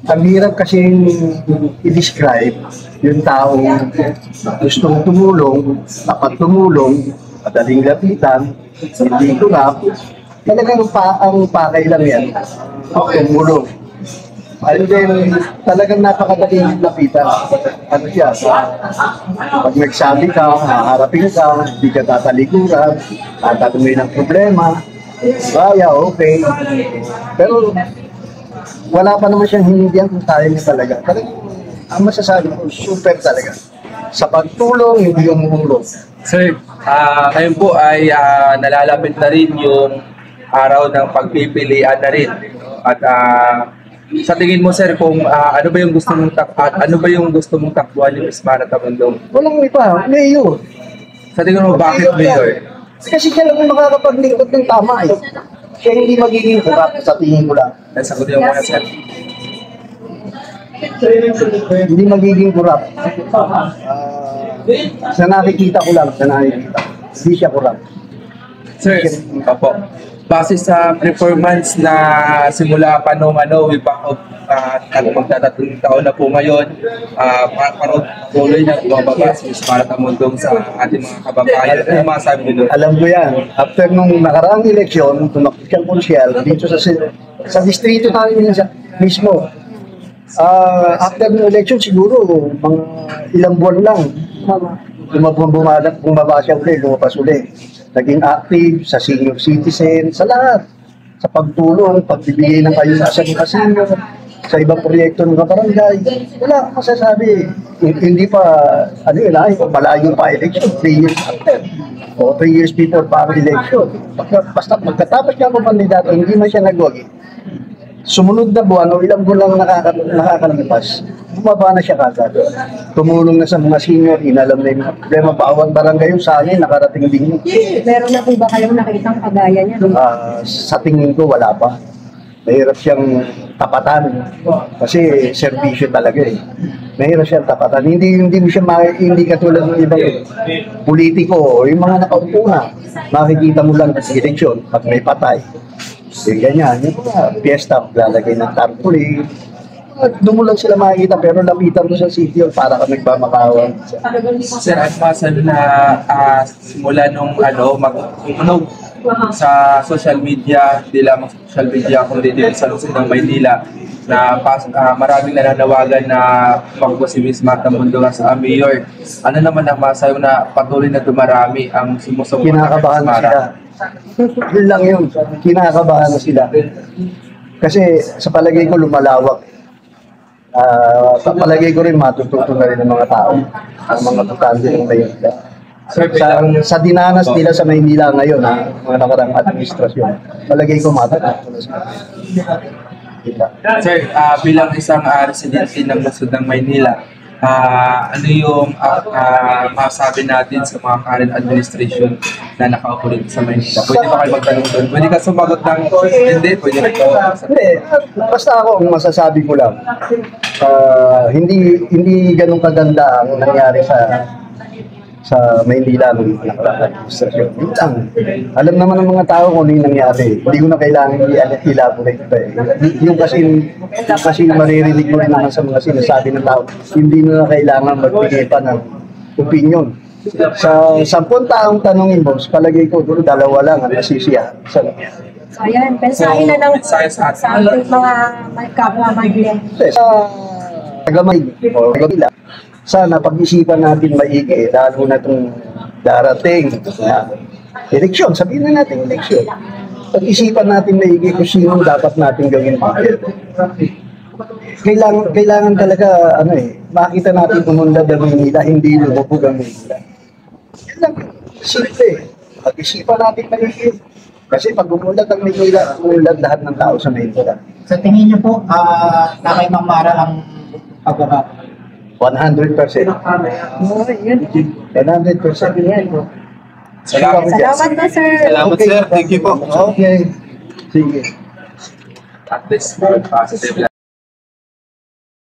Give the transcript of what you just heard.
Ang hirap kasi i-describe yung taong gustong tumulong, dapat tumulong, madaling lapitan, hindi kurap. Talagang ang pakay lang yan, tumulong. And then, talagang napakadaling lapitan. Ano siya? Pag nagsabi ka, haharapin ka, hindi ka tatalikuran, tatanungin ng problema, kaya, okay. Pero, wala pa naman siyang hinindihan kung kaya niya talaga. Talagang, ang masasabi ko, super talaga. Sa pagtulong, hindi yung umulong. Sir, ngayon po ay nalalapit na rin yung araw ng pagpipilian na rin. At sa tingin mo, sir, kung ano ba yung gusto mong takbuhan ni Miss Mara Tamundong? Walang iba, mayor. Sa tingin mo, bakit mayor? Kasi siya lang yung makakapaglingkod ng tama eh. Siya hindi magiging kurap sa tingin ko lang. Nasagot yung mga, sir. Hindi magiging kurap. Sa nakikita ko lang, hindi siya kurap. Sir, opo. Base sa performance na simula pa nung way back of magtatatong taon na po ngayon, patuloy na bumababa si Miss Mara Tamundong sa ating mga kababayan. Ano masasabi niyo doon? Alam ko yan. After nung nakaraang eleksyon, tumakbo siyang konsyal dito sa distrito namin mismo. After ng election, siguro mga ilang buwan lang, bumaba siya ulit, lumabas ulit. Naging active sa senior citizen, sa lahat. Sa pagtulong, pagbibigay ng ayuda sa mga senior, sa ibang proyekto ng kabarangay. Wala akong masasabi. Hindi pa, malayo pa election, 3 years after. O 3 years before pa ang election. Basta magkatapos niya ako kandidato, hindi man siya nagwagi. Sumunod na buwan o ilang buwan lang nakakalipas, bumaba na siya kagad. Tumulong na sa mga senior, inalam na yung problema. Bawat barangay yung sa akin, nakarating din yun. Meron na po ba kayong nakitang kagaya niya? Sa tingin ko, wala pa. Mahirap siyang tapatan. Kasi servisyo talaga eh. Mahirap siyang tapatan. Hindi mo siya hindi katulad ng ibang politiko, yung mga nakaupo na. Makikita mo lang sa eleksyon, pag may patay. Ganyan, yung mga piyesta, lalagay ng tarpaulin. Doon mo lang sila makikita, pero lapitan mo sa city hall para ka nagmamakawang. Sir, at masabi na simula nung magtunog sa social media, hindi lamang sa social media, kundi din sa lungsod ng Maynila, na maraming nananawagan na pakbo si Miss Mara Tamundong sa mayor. Ano naman ang masabi na patuloy na dumarami ang sumusuporta kay Kinakabahan Miss Mara? sila. Yun lang yun, kinakabahan na sila. Kasi sa palagay ko lumalawak. Sa palagay ko rin matututo na rin ng mga tao, ang mga butante ng Maynila. Sa dinanas nila sa Maynila ngayon, mga nakarang administrasyon, palagay ko matututo na sila. Sir, bilang isang residente ng lungsod ng Maynila, ano yung masabi natin sa mga current administration na nakaupo dito sa Maynila? Pwede ba kayo magtanong doon? Pwede ka sumagot ng hindi? Pwede rin ka. Hindi, basta ako, ang masasabi ko lang, hindi ganun kaganda ang nangyari sa Maynila ng nakarang administrasyon. Yun lang. Alam naman ng mga tao kung ano yung nangyari. Hindi ko na kailangan i-elaborate pa eh. Yung kasi maririnig mo rin naman sa mga sinasabi ng tao, hindi na kailangan magbigay pa ng opinion. Sa 10 taong tanongin mo, palagay ko, doon dalawa lang ang nasisiya sa nangyari. So ayan, pensahin na lang sa ating mga kapwa Maynila. Sa tagamay o tagabila, sana pag-isipan natin maigi, lalo na itong darating na eleksyon. Sabihin na natin eleksyon. Pag-isipan natin maigi kung sino dapat natin gawin dito. Kailangan talaga, makita natin umunlad ang Maynila, hindi lumubog ang Maynila. Yan lang, simple. Pag-isipan natin maigi. Kasi pag umunlad ang Maynila, umunlad lahat ng tao sa Maynila. Sa tingin niyo po, na kay Ma'am Mara ang pagbaba? 100%. 100%. Salamat na, sir. Salamat, sir. Thank you po. Okay. Sige. At this positive